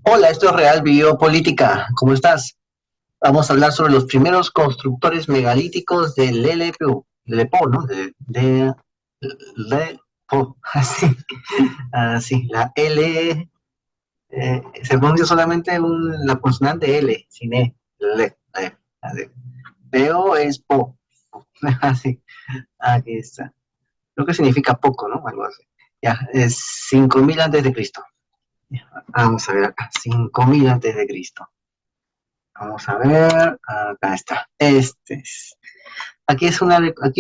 Hola, esto es Real Biopolítica. ¿Cómo estás? Vamos a hablar sobre los primeros constructores megalíticos del LPU. LEPO, ¿no? LEPO. Así, la L. Se pronuncia solamente la consonante L, sin E. Así. Peo es po. Así, aquí está. Creo que significa poco, ¿no? Algo así. Ya, es 5000 antes de Cristo. Vamos a ver acá, 5000 antes de Cristo. Vamos a ver, acá está. Aquí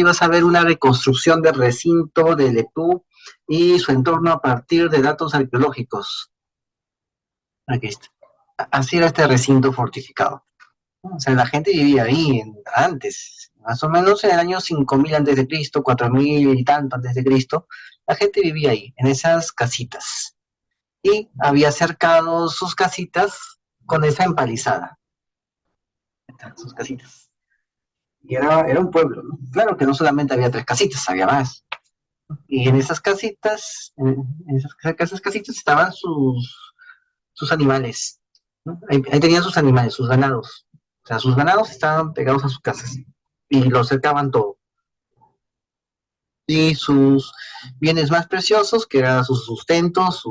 vas a ver una reconstrucción del recinto de Lepú y su entorno a partir de datos arqueológicos. Aquí está. Así era este recinto fortificado. O sea, la gente vivía ahí antes, más o menos en el año 5000 antes de Cristo, 4000 y tanto antes de Cristo. La gente vivía ahí, en esas casitas. Y había cercado sus casitas con esa empalizada. Sus casitas. Y era un pueblo, ¿no? Claro que no solamente había tres casitas, había más. Y en esas casitas, en esas casitas estaban sus animales, ¿no? Ahí tenían sus animales, sus ganados. O sea, sus ganados estaban pegados a sus casas y lo cercaban todo. Y sus bienes más preciosos, que eran sus sustentos,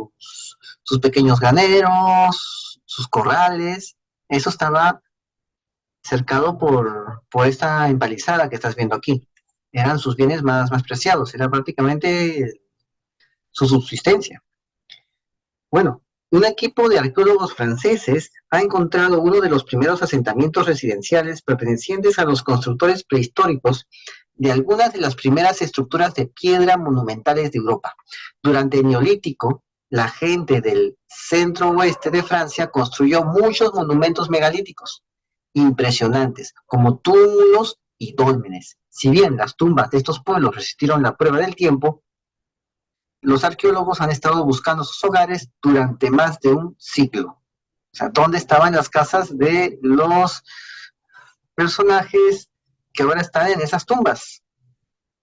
sus pequeños ganeros, sus corrales, eso estaba cercado por esta empalizada que estás viendo aquí. Eran sus bienes más preciados, era prácticamente su subsistencia. Bueno, un equipo de arqueólogos franceses ha encontrado uno de los primeros asentamientos residenciales pertenecientes a los constructores prehistóricos de algunas de las primeras estructuras de piedra monumentales de Europa. Durante el Neolítico, la gente del centro oeste de Francia construyó muchos monumentos megalíticos impresionantes, como túmulos y dólmenes. Si bien las tumbas de estos pueblos resistieron la prueba del tiempo, los arqueólogos han estado buscando sus hogares durante más de un siglo. O sea, ¿dónde estaban las casas de los personajes que ahora están en esas tumbas?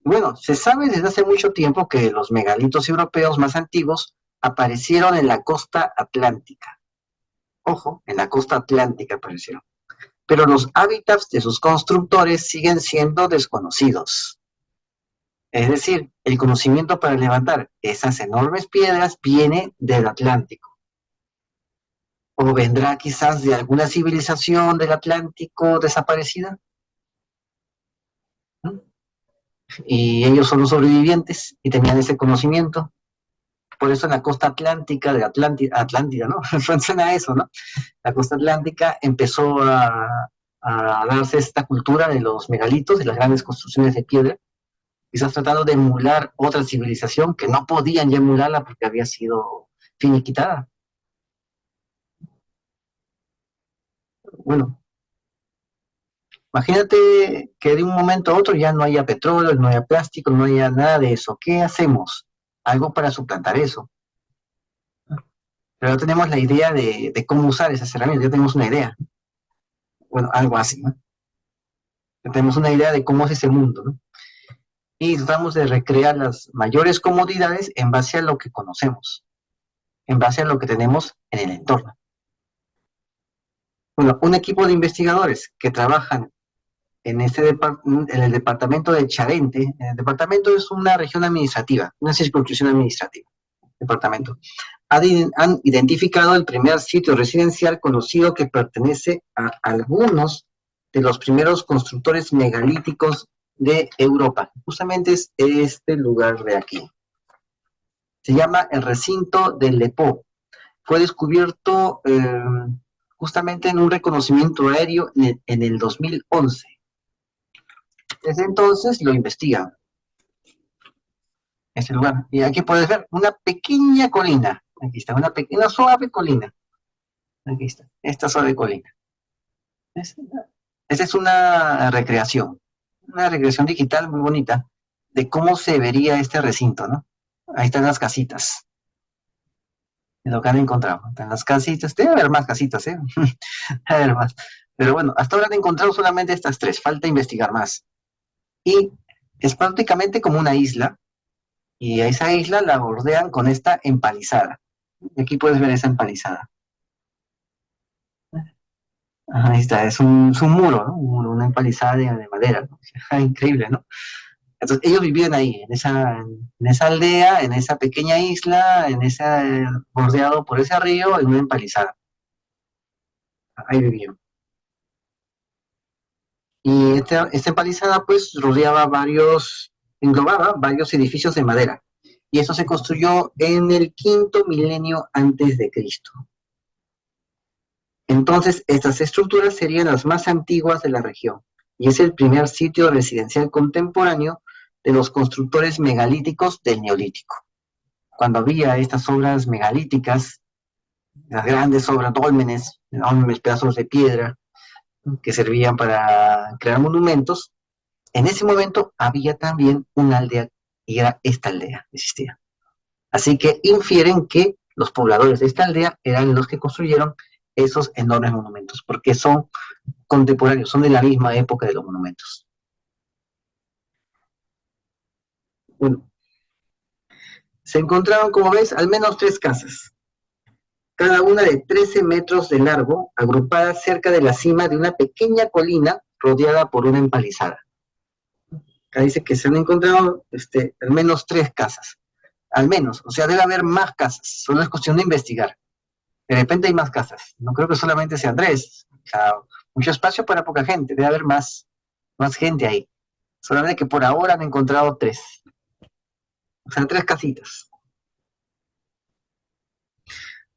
Bueno, se sabe desde hace mucho tiempo que los megalitos europeos más antiguos aparecieron en la costa atlántica. Ojo, en la costa atlántica aparecieron. Pero los hábitats de sus constructores siguen siendo desconocidos. Es decir, el conocimiento para levantar esas enormes piedras viene del Atlántico. ¿O vendrá quizás de alguna civilización del Atlántico desaparecida? ¿No? Y ellos son los sobrevivientes y tenían ese conocimiento. Por eso en la costa atlántica de Atlántida, ¿no? Suena eso, ¿no? La costa atlántica empezó a darse esta cultura de los megalitos, de las grandes construcciones de piedra, quizás tratando de emular otra civilización que no podían ya emularla porque había sido finiquitada. Bueno, imagínate que de un momento a otro ya no haya petróleo, no haya plástico, no haya nada de eso. ¿Qué hacemos? Algo para suplantar eso. Pero ya tenemos la idea de cómo usar esas herramientas, ya tenemos una idea. Bueno, algo así, ¿no? Ya tenemos una idea de cómo es ese mundo, ¿no? Y tratamos de recrear las mayores comodidades en base a lo que conocemos, en base a lo que tenemos en el entorno. Bueno, un equipo de investigadores que trabajan en el departamento de Charente. El departamento es una región administrativa, una circunscripción administrativa. Departamento. Han identificado el primer sitio residencial conocido que pertenece a algunos de los primeros constructores megalíticos de Europa. Justamente es este lugar de aquí. Se llama el recinto de Lepó. Fue descubierto justamente en un reconocimiento aéreo en el 2011. Desde entonces lo investigan, este lugar. Y aquí puedes ver una pequeña colina. Aquí está, una pequeña suave colina. Aquí está, esta suave colina. Esa es una recreación digital muy bonita de cómo se vería este recinto, ¿no? Ahí están las casitas, es lo que han encontrado. Están las casitas, debe haber más casitas, ¿eh? Debe haber más. Pero bueno, hasta ahora han encontrado solamente estas tres, falta investigar más. Y es prácticamente como una isla, y a esa isla la bordean con esta empalizada. Y aquí puedes ver esa empalizada. Ahí está, es un muro, ¿no? Un muro, una empalizada de madera, ¿no? Increíble, ¿no? Entonces, ellos vivían ahí, en esa aldea, en esa pequeña isla, bordeado por ese río, en una empalizada. Ahí vivían. Y esta empalizada, pues, englobaba varios edificios de madera. Y eso se construyó en el quinto milenio antes de Cristo. Entonces, estas estructuras serían las más antiguas de la región y es el primer sitio residencial contemporáneo de los constructores megalíticos del Neolítico. Cuando había estas obras megalíticas, las grandes obras dólmenes, enormes pedazos de piedra que servían para crear monumentos, en ese momento había también una aldea y era esta aldea, existía. Así que infieren que los pobladores de esta aldea eran los que construyeron esos enormes monumentos, porque son contemporáneos, son de la misma época de los monumentos. Bueno, se encontraron, como ves, al menos 3 casas, cada una de 13 metros de largo, agrupadas cerca de la cima de una pequeña colina rodeada por una empalizada. Acá dice que se han encontrado al menos 3 casas, al menos, o sea, debe haber más casas, solo es cuestión de investigar. De repente hay más casas, no creo que solamente sean 3, o sea, mucho espacio para poca gente, debe haber más gente ahí. Solamente que por ahora han encontrado 3, o sea, 3 casitas.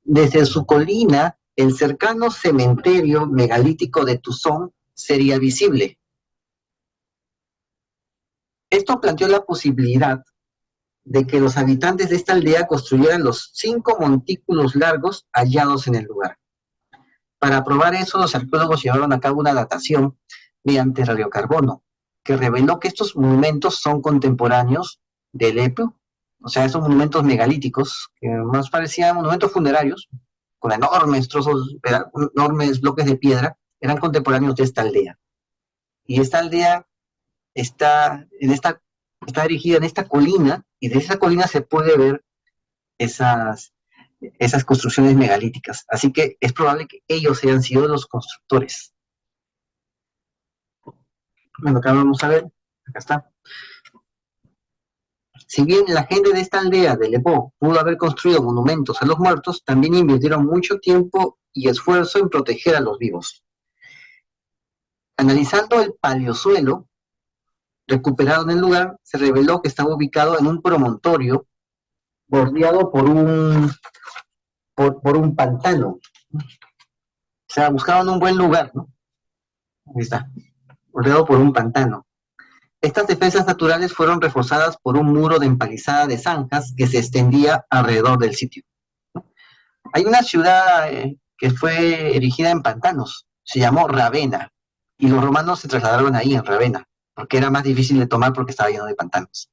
Desde su colina, el cercano cementerio megalítico de Tuzón sería visible. Esto planteó la posibilidad de que los habitantes de esta aldea construyeran los 5 montículos largos hallados en el lugar. Para probar eso, los arqueólogos llevaron a cabo una datación mediante radiocarbono, que reveló que estos monumentos son contemporáneos del Epo, o sea, esos monumentos megalíticos, que más parecían monumentos funerarios, con enormes trozos, enormes bloques de piedra, eran contemporáneos de esta aldea. Y esta aldea está, está erigida en esta colina, y de esa colina se puede ver esas, esas construcciones megalíticas. Así que es probable que ellos hayan sido los constructores. Bueno, acá vamos a ver, acá está. Si bien la gente de esta aldea de Lepó pudo haber construido monumentos a los muertos, también invirtieron mucho tiempo y esfuerzo en proteger a los vivos. Analizando el paleosuelo recuperado en el lugar, se reveló que estaba ubicado en un promontorio bordeado por un pantano. O sea, buscaban un buen lugar, ¿no? Ahí está, bordeado por un pantano. Estas defensas naturales fueron reforzadas por un muro de empalizada de zanjas que se extendía alrededor del sitio. Hay una ciudad que fue erigida en pantanos, se llamó Ravenna, y los romanos se trasladaron ahí, en Ravenna, porque era más difícil de tomar porque estaba lleno de pantanos.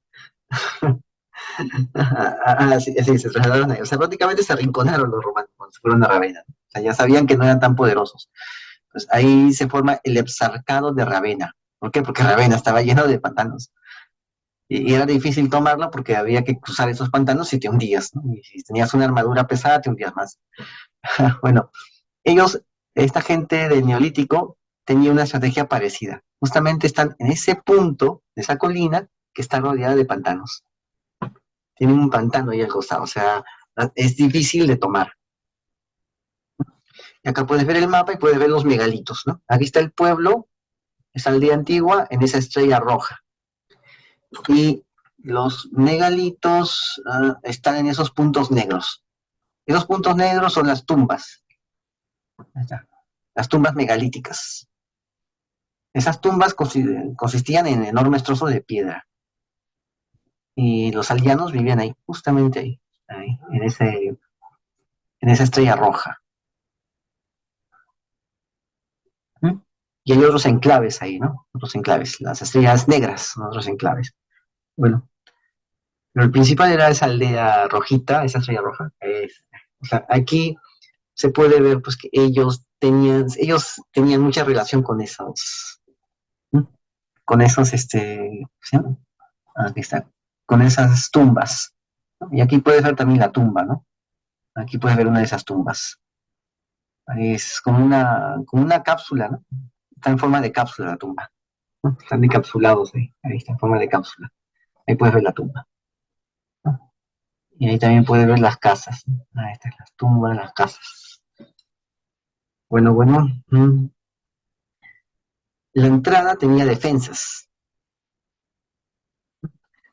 Sí, sí, se trasladaron ahí. O sea, prácticamente se arrinconaron los romanos cuando se fueron a Ravenna. O sea, ya sabían que no eran tan poderosos. Pues ahí se forma el Exarcado de Ravenna. ¿Por qué? Porque Ravenna estaba lleno de pantanos. Y era difícil tomarlo porque había que cruzar esos pantanos y te hundías, ¿no? Y si tenías una armadura pesada, te hundías más. Bueno, ellos, esta gente del Neolítico, tenía una estrategia parecida. Justamente están en ese punto de esa colina que está rodeada de pantanos. Tienen un pantano ahí al costado, o sea, es difícil de tomar. Y acá puedes ver el mapa y puedes ver los megalitos, ¿no? Aquí está el pueblo, esa aldea antigua, en esa estrella roja. Y los megalitos están en esos puntos negros. Esos puntos negros son las tumbas. Ahí está. Las tumbas megalíticas. Esas tumbas consistían en enormes trozos de piedra. Y los aldeanos vivían ahí, justamente ahí en esa estrella roja. ¿Mm? Y hay otros enclaves ahí, ¿no? Otros enclaves. Las estrellas negras son otros enclaves. Bueno, pero el principal era esa aldea rojita, esa estrella roja. O sea, aquí se puede ver pues que ellos tenían mucha relación con esos, ¿Mm? Con esos, ¿sí? Aquí está, con esas tumbas, ¿no? Y aquí puedes ver también la tumba, ¿no? Aquí puedes ver una de esas tumbas. Es como una cápsula, ¿no? Está en forma de cápsula la tumba, ¿no? Están encapsulados ahí, ahí está en forma de cápsula. Ahí puedes ver la tumba, ¿no? Y ahí también puedes ver las casas, ¿no? Ahí están las tumbas, las casas. Bueno, la entrada tenía defensas,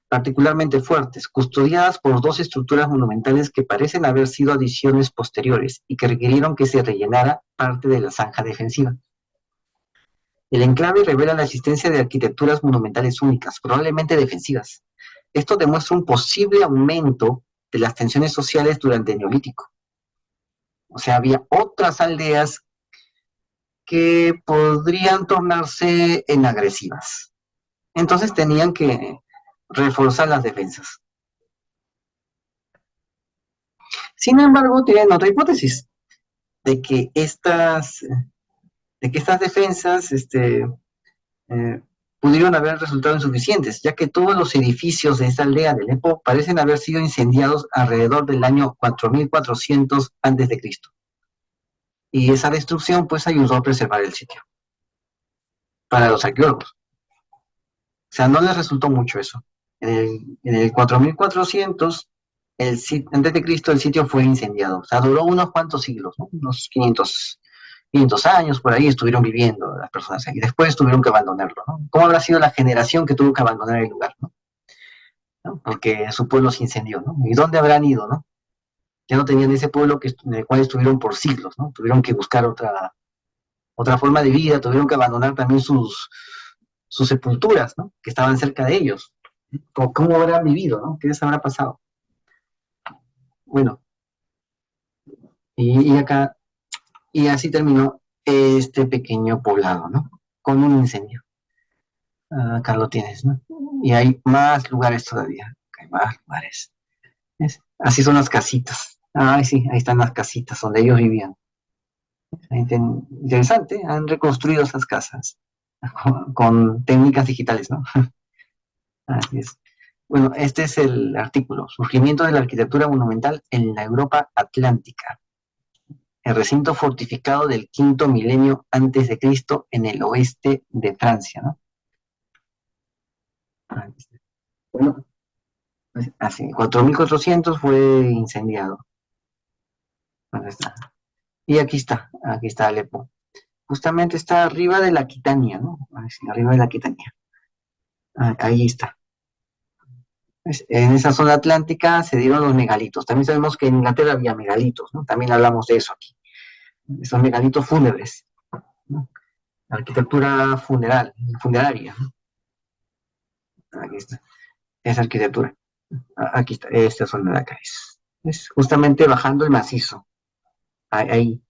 particularmente fuertes, custodiadas por dos estructuras monumentales que parecen haber sido adiciones posteriores y que requirieron que se rellenara parte de la zanja defensiva. El enclave revela la existencia de arquitecturas monumentales únicas, probablemente defensivas. Esto demuestra un posible aumento de las tensiones sociales durante el Neolítico. O sea, había otras aldeas que podrían tornarse en agresivas. Entonces tenían que reforzar las defensas. Sin embargo, tienen otra hipótesis de que estas defensas eh, pudieron haber resultado insuficientes, ya que todos los edificios de esta aldea de Alepo parecen haber sido incendiados alrededor del año 4400 a.C. Y esa destrucción pues ayudó a preservar el sitio para los arqueólogos. O sea, no les resultó mucho eso. En el 4400 antes de Cristo, el sitio fue incendiado. O sea, duró unos cuantos siglos, ¿no? Unos 500 años por ahí estuvieron viviendo las personas ahí. Después tuvieron que abandonarlo, ¿no? ¿Cómo habrá sido la generación que tuvo que abandonar el lugar, ¿no? ¿No? Porque su pueblo se incendió, ¿no? ¿Y dónde habrán ido, no? Ya no tenían ese pueblo en el cual estuvieron por siglos, ¿no? Tuvieron que buscar otra forma de vida, tuvieron que abandonar también sus sepulturas, ¿no? Que estaban cerca de ellos. ¿Cómo habrán vivido, no? ¿Qué les habrá pasado? Bueno, y acá, y así terminó este pequeño poblado, ¿no? Con un incendio. Acá lo tienes, ¿no? Y hay más lugares todavía, hay más lugares. ¿Ves? Así son las casitas. Ah, sí, ahí están las casitas donde ellos vivían. Interesante, han reconstruido esas casas con técnicas digitales, ¿no? Así es. Bueno, este es el artículo, Surgimiento de la arquitectura monumental en la Europa Atlántica. El recinto fortificado del quinto milenio antes de Cristo en el oeste de Francia, ¿no? Bueno, pues, así, 4400 fue incendiado. ¿Dónde está? Y aquí está Alepo. Justamente está arriba de la Aquitania, ¿no? Así, arriba de la Aquitania. Ahí está. En esa zona atlántica se dieron los megalitos. También sabemos que en Inglaterra había megalitos, ¿no? También hablamos de eso aquí. Son megalitos fúnebres, ¿no? Arquitectura funeraria, ¿no? Aquí está. Esa arquitectura. Aquí está, esta zona de acá es justamente bajando el macizo. Ahí,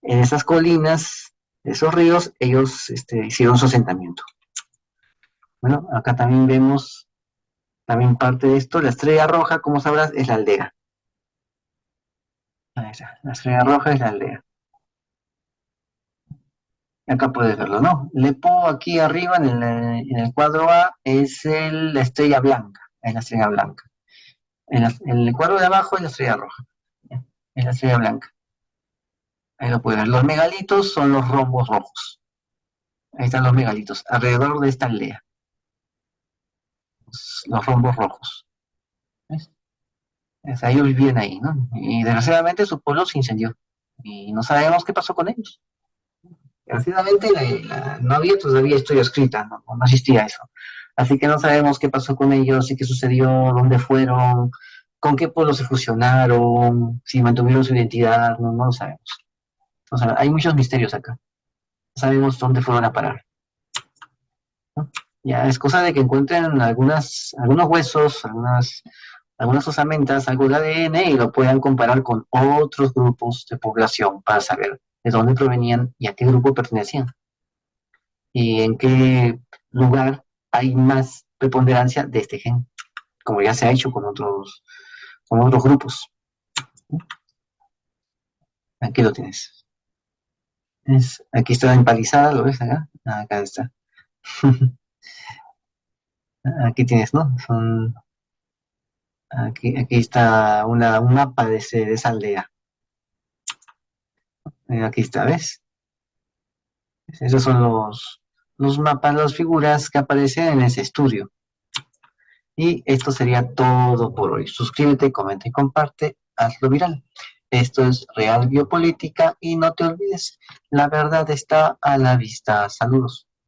en esas colinas, esos ríos, ellos hicieron su asentamiento. Bueno, acá también vemos también parte de esto. La estrella roja, como sabrás, es la aldea. Ahí está. La estrella roja es la aldea. Acá puedes verlo, ¿no? Lepo aquí arriba en el cuadro A es la estrella blanca. Es la estrella blanca. En el cuadro de abajo es la estrella roja. ¿Ya? Es la estrella blanca. Ahí lo pueden ver. Los megalitos son los rombos rojos. Ahí están los megalitos, alrededor de esta aldea. Los rombos rojos. ¿Ves? Ellos vivían ahí, ¿no? Y desgraciadamente su pueblo se incendió. Y no sabemos qué pasó con ellos. Desgraciadamente no había todavía historia escrita, no existía eso. Así que no sabemos qué pasó con ellos y qué sucedió, dónde fueron, con qué pueblo se fusionaron, si mantuvieron su identidad, no lo sabemos. O sea, hay muchos misterios acá. No sabemos dónde fueron a parar, ¿no? Ya es cosa de que encuentren algunos huesos, algunas osamentas, algo de ADN y lo puedan comparar con otros grupos de población para saber de dónde provenían y a qué grupo pertenecían y en qué lugar hay más preponderancia de este gen, como ya se ha hecho con otros grupos. Aquí lo tienes. Aquí está empalizada, ¿lo ves acá? Acá está. Aquí tienes, ¿no? Aquí está un mapa de esa aldea. Aquí está, ¿ves? Esos son los mapas, las figuras que aparecen en ese estudio. Y esto sería todo por hoy. Suscríbete, comenta y comparte. Hazlo viral. Esto es Real Biopolítica y no te olvides, la verdad está a la vista. Saludos.